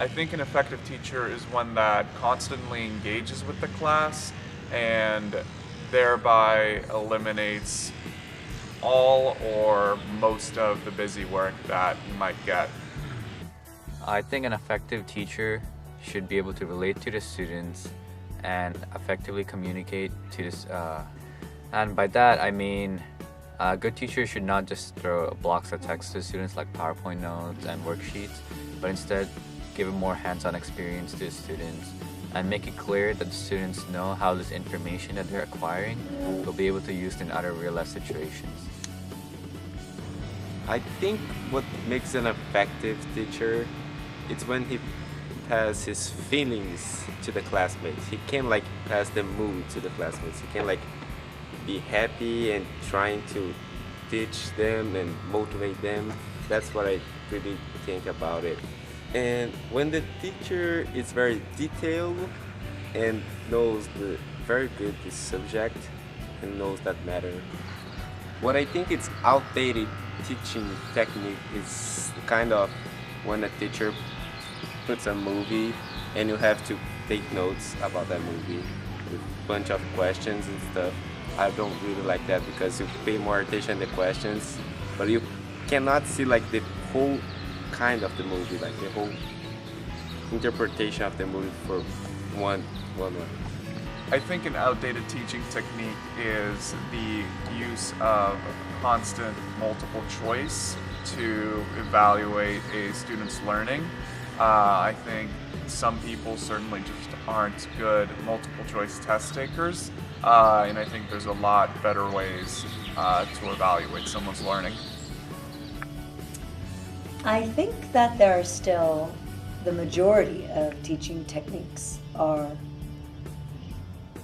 I think an effective teacher is one that constantly engages with the class and thereby eliminates all or most of the busy work that you might get. I think an effective teacher should be able to relate to the students and effectively communicate to this. And by that, I mean a good teacher should not just throw blocks of text to students like PowerPoint notes and worksheets, but instead give a more hands-on experience to the students and make it clear that the students know how this information that they're acquiring will be able to use in other real-life situations. I think what makes an effective teacher it's when he pass his feelings to the classmates. He can like pass the mood to the classmates. He can like be happy and trying to teach them and motivate them. That's what I really think about it. And when the teacher is very detailed and knows the very good the subject and knows that matter. What I think it's outdated teaching technique is kind of when a teacher puts a movie and you have to take notes about that movie with a bunch of questions and stuff. I don't really like that because you pay more attention to the questions, but you cannot see like the whole kind of the movie, like the whole interpretation of the movie for one. I think an outdated teaching technique is the use of constant multiple choice to evaluate a student's learning. I think some people certainly just aren't good multiple choice test takers, and I think there's a lot better ways to evaluate someone's learning. I think that there are still, the majority of teaching techniques are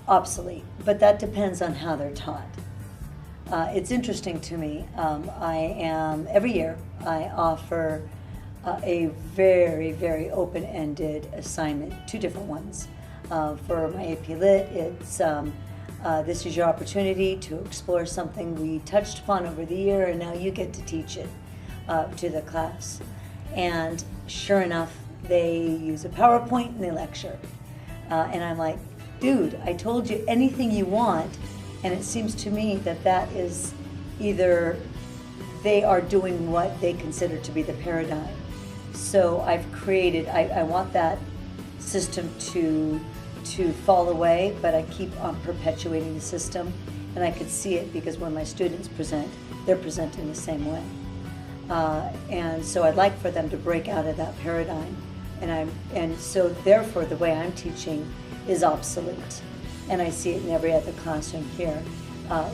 obsolete, but that depends on how they're taught. It's interesting to me. Every year I offer a very, very open-ended assignment, two different ones. For my AP Lit, it's this is your opportunity to explore something we touched upon over the year, and now you get to teach it to the class. And sure enough, they use a PowerPoint and they lecture. And I'm like, dude, I told you anything you want, and it seems to me that that is either they are doing what they consider to be the paradigm. So I've created, I want that system to fall away, but I keep on perpetuating the system, and I could see it because when my students present, they're presenting the same way. And so I'd like for them to break out of that paradigm, and so therefore the way I'm teaching is obsolete, and I see it in every other classroom here.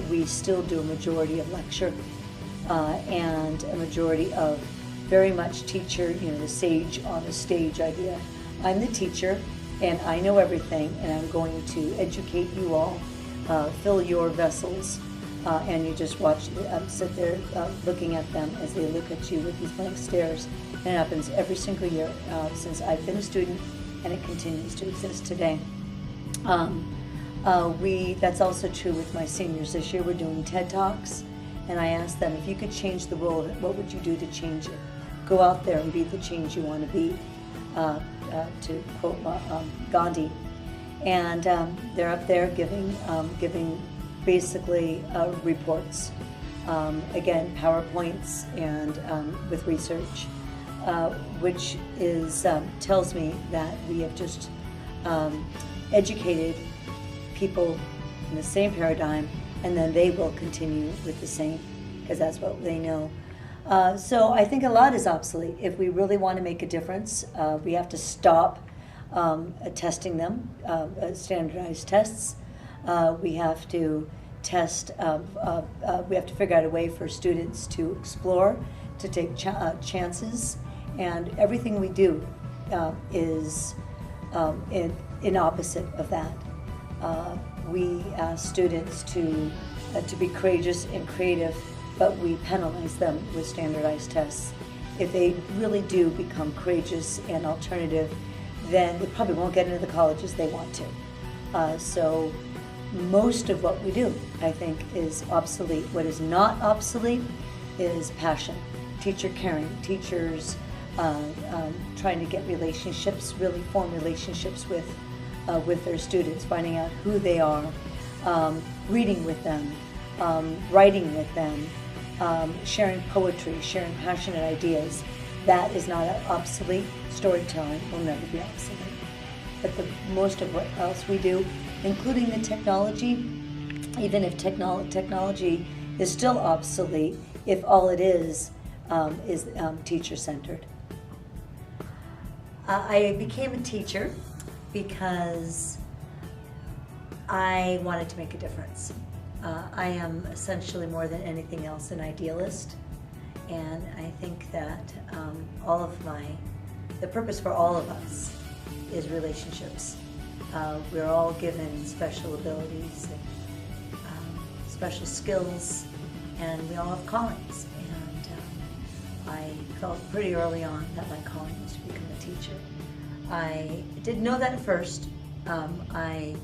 We still do a majority of lecture and a majority of very much teacher, the sage on the stage idea. I'm the teacher and I know everything, and I'm going to educate you all, fill your vessels, and you just watch, sit there looking at them as they look at you with these blank stares. And it happens every single year since I've been a student, and it continues to exist today. That's also true with my seniors. This year we're doing TED Talks, and I asked them, if you could change the world, what would you do to change it? Go out there and be the change you want to be, to quote Gandhi. And they're up there giving basically reports, again, PowerPoints and with research, which tells me that we have just educated people in the same paradigm, and then they will continue with the same, because that's what they know. So I think a lot is obsolete. If we really want to make a difference, we have to stop testing them, standardized tests. We have to test, we have to figure out a way for students to explore, to take chances, and everything we do is in opposite of that. We ask students to be courageous and creative, but we penalize them with standardized tests. If they really do become courageous and alternative, then they probably won't get into the colleges they want to. So most of what we do, I think, is obsolete. What is not obsolete is passion, teacher caring, teachers trying to get relationships, really form relationships with their students, finding out who they are, reading with them, writing with them, sharing poetry, sharing passionate ideas. That is not obsolete. Storytelling will never be obsolete. But most of what else we do, including the technology, even if technology is still obsolete, if all it is teacher-centered. I became a teacher because I wanted to make a difference. I am essentially, more than anything else, an idealist, and I think that the purpose for all of us is relationships. We're all given special abilities and special skills, and we all have callings. And I felt pretty early on that my calling was to become a teacher. I didn't know that at first. I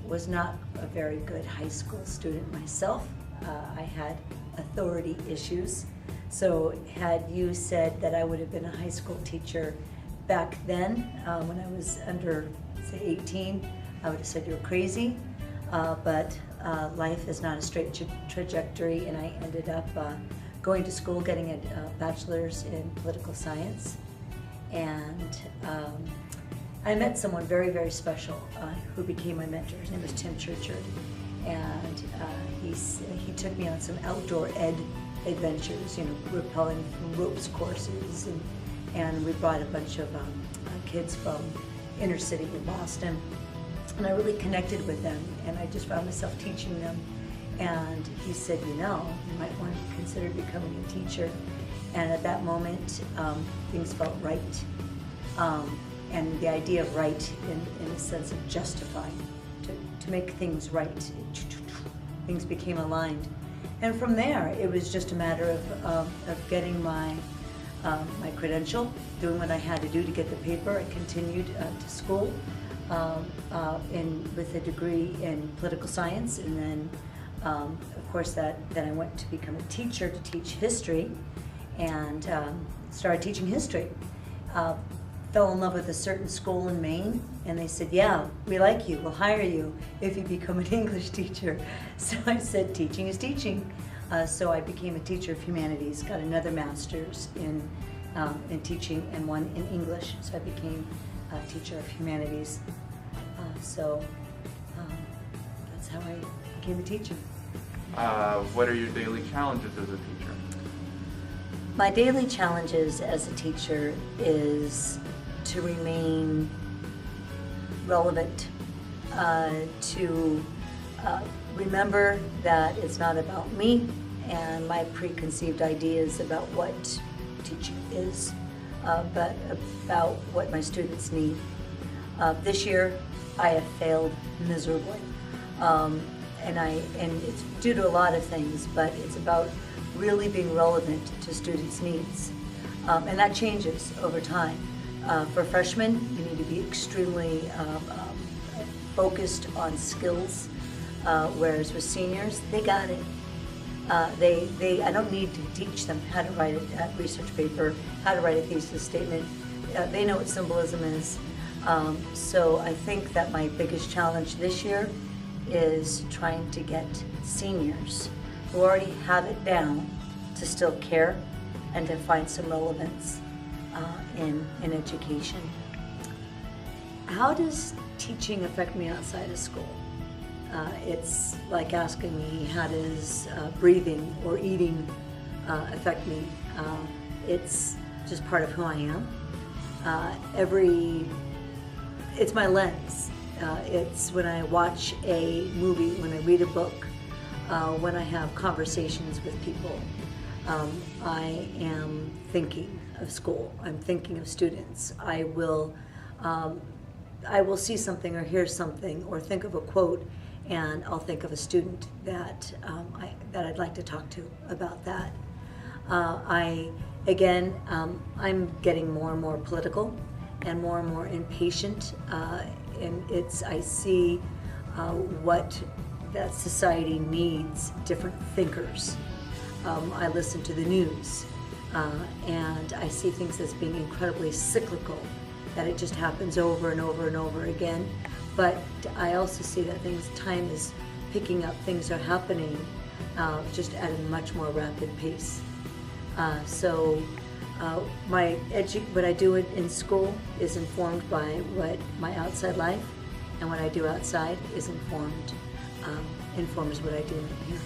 was not a very good high school student myself. I had authority issues. So had you said that I would have been a high school teacher back then, when I was under, say, 18, I would have said you're crazy. But life is not a straight trajectory, and I ended up going to school, getting a bachelor's in political science. And I met someone very, very special who became my mentor. His name was Tim Churchard, and he took me on some outdoor ed adventures, rappelling from ropes courses, and we brought a bunch of kids from inner city in Boston, and I really connected with them, and I just found myself teaching them. And he said, you might want to consider becoming a teacher. And at that moment, things felt right. And the idea of right in a sense of justifying, to make things right, things became aligned. And from there, it was just a matter of getting my credential, doing what I had to do to get the paper. I continued to school with a degree in political science, and then, of course, then I went to become a teacher to teach history, and started teaching history. Fell in love with a certain school in Maine, and they said, yeah, we like you, we'll hire you if you become an English teacher. So I said, teaching is teaching. So I became a teacher of humanities, got another master's in teaching and one in English. So I became a teacher of humanities. That's how I became a teacher. What are your daily challenges as a teacher? My daily challenges as a teacher is to remain relevant, to remember that it's not about me and my preconceived ideas about what teaching is, but about what my students need. This year, I have failed miserably, and it's due to a lot of things, but it's about really being relevant to students' needs, and that changes over time. For freshmen, you need to be extremely focused on skills, whereas with seniors, they got it. I don't need to teach them how to write a research paper, how to write a thesis statement. They know what symbolism is. So I think that my biggest challenge this year is trying to get seniors who already have it down to still care and to find some relevance in education. How does teaching affect me outside of school? It's like asking me, how does breathing or eating affect me? It's just part of who I am. It's my lens. It's when I watch a movie, when I read a book, when I have conversations with people. I am thinking of school. I'm thinking of students. I will see something or hear something or think of a quote, and I'll think of a student that I'd like to talk to about that. I'm getting more and more political and more impatient, and I see what that society needs, different thinkers. I listen to the news. and I see things as being incredibly cyclical, that it just happens over and over and over again. But I also see that time is picking up, things are happening just at a much more rapid pace. So what I do in school is informed by what my outside life, and what I do outside is informs what I do here.